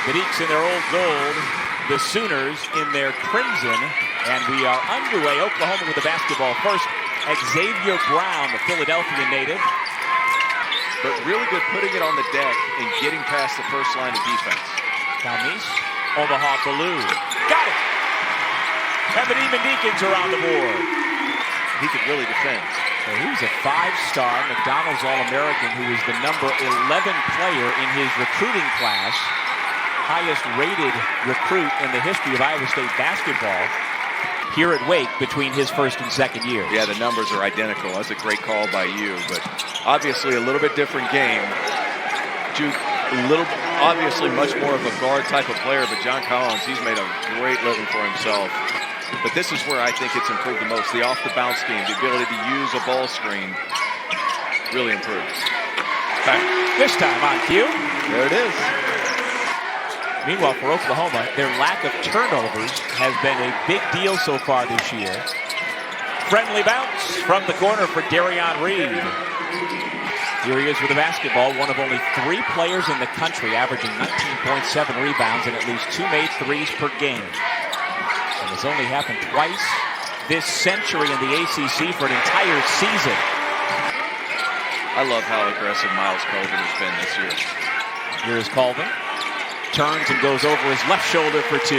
The Deacons in their old gold, the Sooners in their crimson, and we are underway. Oklahoma with the basketball first. Xavier Brown, the Philadelphia native. But really good putting it on the deck and getting past the first line of defense. Calmese, Omaha Blue. Got it! And the Demon Deacons are on the board. He could really defend. So he was a five-star McDonald's All-American who was the number 11 player in his recruiting class. Highest rated recruit in the history of Iowa State basketball. Here at Wake between his first and second year. Yeah, the numbers are identical. That's a great call by you, but obviously a little bit different game. Juke, obviously much more of a guard type of player, but John Collins, he's made a great living for himself. But this is where I think it's improved the most. The off-the-bounce game, the ability to use a ball screen really improves. Right. This time on cue. There it is. Meanwhile, for Oklahoma, their lack of turnovers has been a big deal so far this year. Friendly bounce from the corner for Darion Reed. Here he is with the basketball, one of only 3 players in the country averaging 19.7 rebounds and at least 2 made threes per game. And it's only happened twice this century in the ACC for an entire season. I love how aggressive Miles Colvin has been this year. Here is Colvin. Turns and goes over his left shoulder for 2.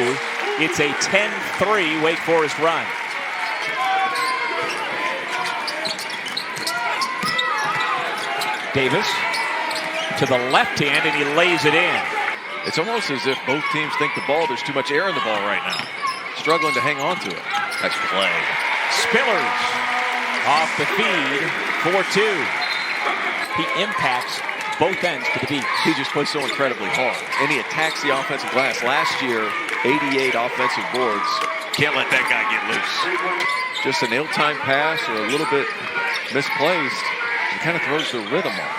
It's a 10-3 Wake Forest run. Davis to the left hand, and he lays it in. It's almost as if both teams think there's too much air in the ball right now. Struggling to hang on to it. That's play. Spillers off the feed for 2. He impacts both ends for the Deacons. He just plays so incredibly hard. And he attacks the offensive glass. Last year, 88 offensive boards. Can't let that guy get loose. Just an ill-timed pass or a little bit misplaced. It kind of throws the rhythm off.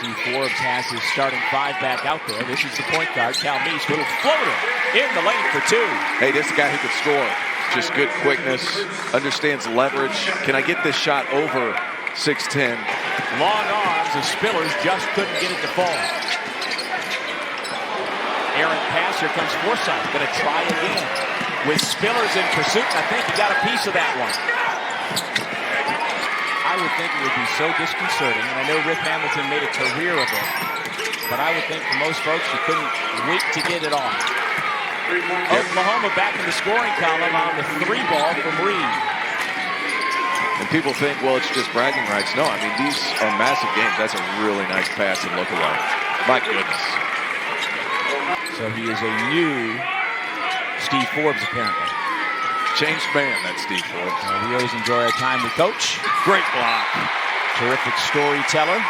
Steve Forbes has his starting 5 back out there. This is the point guard, Calmese. Little floater in the lane for 2. Hey, this is a guy who could score. Just good quickness, understands leverage. Can I get this shot over 6'10"? Long arms of Spillers just couldn't get it to fall. Errant pass, here comes Forsythe. Gonna try again. With Spillers in pursuit, I think he got a piece of that one. I would think it would be so disconcerting, and I know Rip Hamilton made a career of it, but I would think for most folks you couldn't wait to get it off. Oklahoma back in the scoring column on the 3 ball from Reed. And people think, well, it's just bragging rights. No, I mean, these are massive games. That's a really nice pass and look alike. My goodness. So he is a new Steve Forbes, apparently. Changed man, that Steve Forbes. We always enjoy our time with Coach. Great block. Terrific storyteller.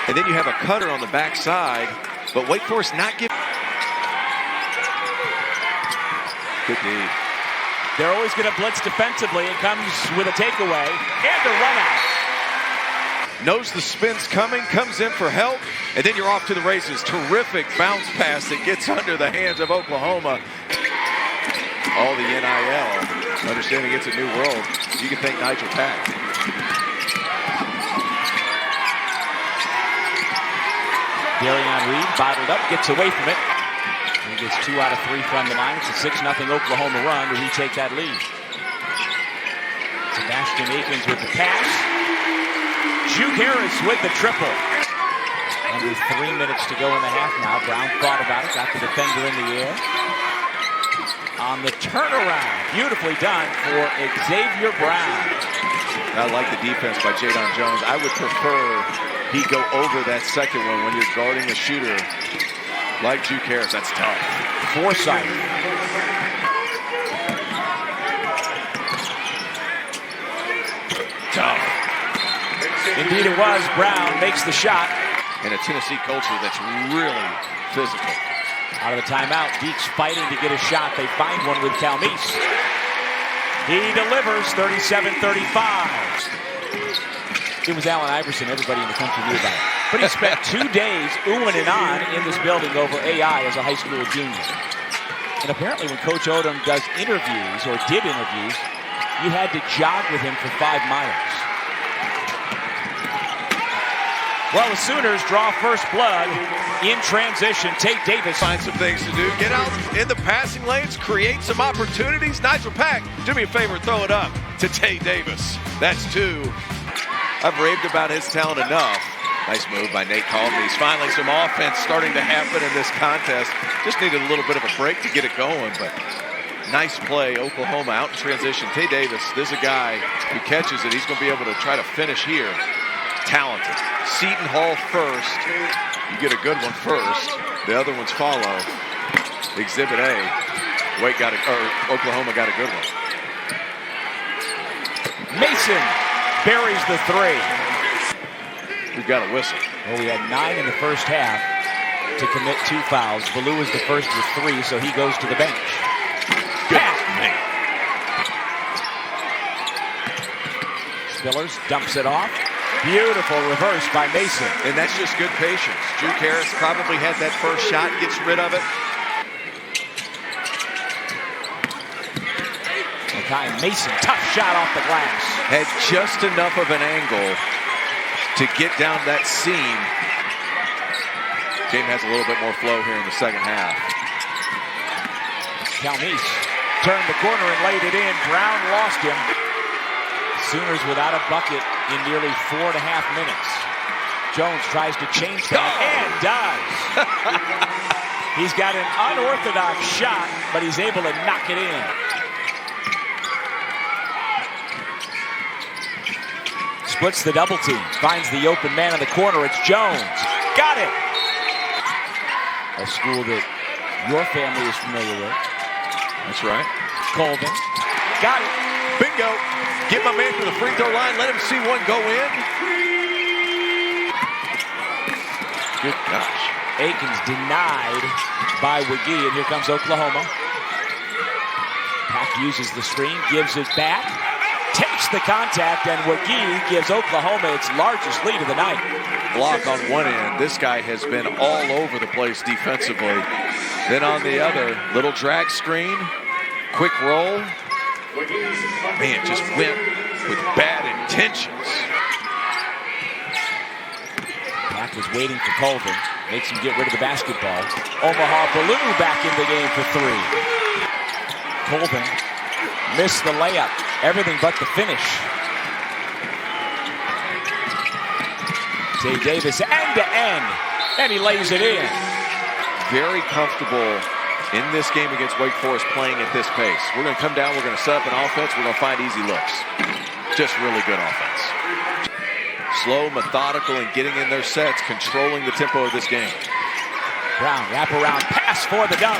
And then you have a cutter on the backside, but Wake Forest not giving. Good D. They're always going to blitz defensively. It comes with a takeaway and a run out. Knows the spin's coming, comes in for help, and then you're off to the races. Terrific bounce pass that gets under the hands of Oklahoma. All the NIL. Understanding it's a new world. You can thank Nigel Pack. Darion Reed bottled up, gets away from it. He gets 2 out of 3 from the line. It's a 6-0 Oklahoma run to retake that lead. Sebastian Akins with the pass. Juke Harris with the triple. Under 3 minutes to go in the half now. Brown thought about it, got the defender in the air. On the turnaround, beautifully done for Xavier Brown. I like the defense by Jadon Jones. I would prefer he go over that second one when you're guarding a shooter like Juke Harris. That's tough. Forsythe. Tough. Indeed it was. Brown makes the shot. In a Tennessee culture that's really physical. Out of the timeout, Deeks fighting to get a shot. They find one with Calmese. He delivers 37-35. It was Allen Iverson. Everybody in the country knew about it. But he spent 2 days oohing and on in this building over AI as a high school junior. And apparently when Coach Odom does interviews, or did interviews, you had to jog with him for 5 miles. Well, the Sooners draw first blood In transition, Tate Davis. Find some things to do. Get out in the passing lanes, create some opportunities. Nigel Pack, do me a favor, throw it up to Tate Davis. That's 2. I've raved about his talent enough. Nice move by Nate Calmese. Finally, some offense starting to happen in this contest. Just needed a little bit of a break to get it going, but nice play. Oklahoma out in transition. Tate Davis, this is a guy who catches it. He's going to be able to try to finish here. Talented. Seton Hall first. You get a good one first. The other ones follow. Exhibit A. Oklahoma got a good one. Mason buries the 3. We've got a whistle. Well, we had 9 in the first half to commit 2 fouls. Ballou is the first with 3, so he goes to the bench. Good. Spillers dumps it off. Beautiful reverse by Mason. And that's just good patience. Juke Harris probably had that first shot, gets rid of it. Mason, tough shot off the glass. Had just enough of an angle to get down that seam. Game has a little bit more flow here in the second half. Calmese turned the corner and laid it in. Brown lost him. Sooners without a bucket in nearly 4.5 minutes. Jones tries to change that and does. He's got an unorthodox shot, but he's able to knock it in. Splits the double team. Finds the open man in the corner. It's Jones. Got it. A school that your family is familiar with. That's right. Colvin. Got it. Bingo. Get my man to the free throw line. Let him see one go in. Good gosh. Aikens denied by Wiggy, and here comes Oklahoma. Pack uses the screen, gives it back, takes the contact, and Wiggy gives Oklahoma its largest lead of the night. Block on one end. This guy has been all over the place defensively. Then on the other, little drag screen, quick roll. Man, just went with bad intentions. Pack was waiting for Colvin. Makes him get rid of the basketball. Omaha Ballou back in the game for 3. Colvin missed the layup. Everything but the finish. Tate Davis end to end, and he lays it in. Very comfortable in this game against Wake Forest playing at this pace. We're going to come down, we're going to set up an offense, we're going to find easy looks. Just really good offense. Slow, methodical, and getting in their sets, controlling the tempo of this game. Brown, wraparound pass for the dunk.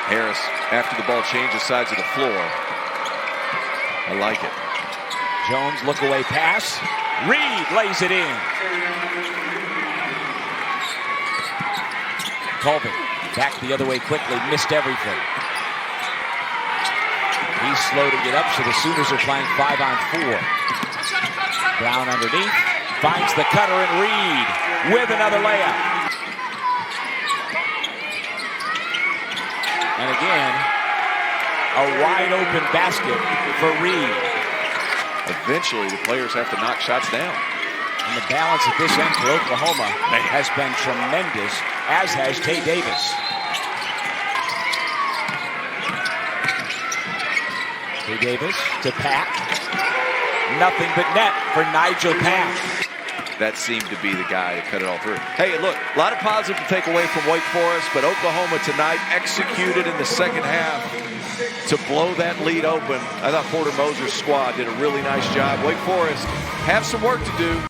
Harris, after the ball changes sides of the floor. I like it. Jones, look away pass. Reed lays it in. Colvin back the other way quickly, missed everything. He's slow to get up, so the Sooners are playing 5-on-4. Brown underneath, finds the cutter, and Reed with another layup. And again, a wide open basket for Reed. Eventually, the players have to knock shots down. And the balance at this end for Oklahoma has been tremendous, as has Tate Davis. Tate Davis to Pack. Nothing but net for Nigel Pack. That seemed to be the guy that cut it all through. Hey, look, a lot of positive to take away from Wake Forest, but Oklahoma tonight executed in the second half to blow that lead open. I thought Porter Moser's squad did a really nice job. Wake Forest have some work to do.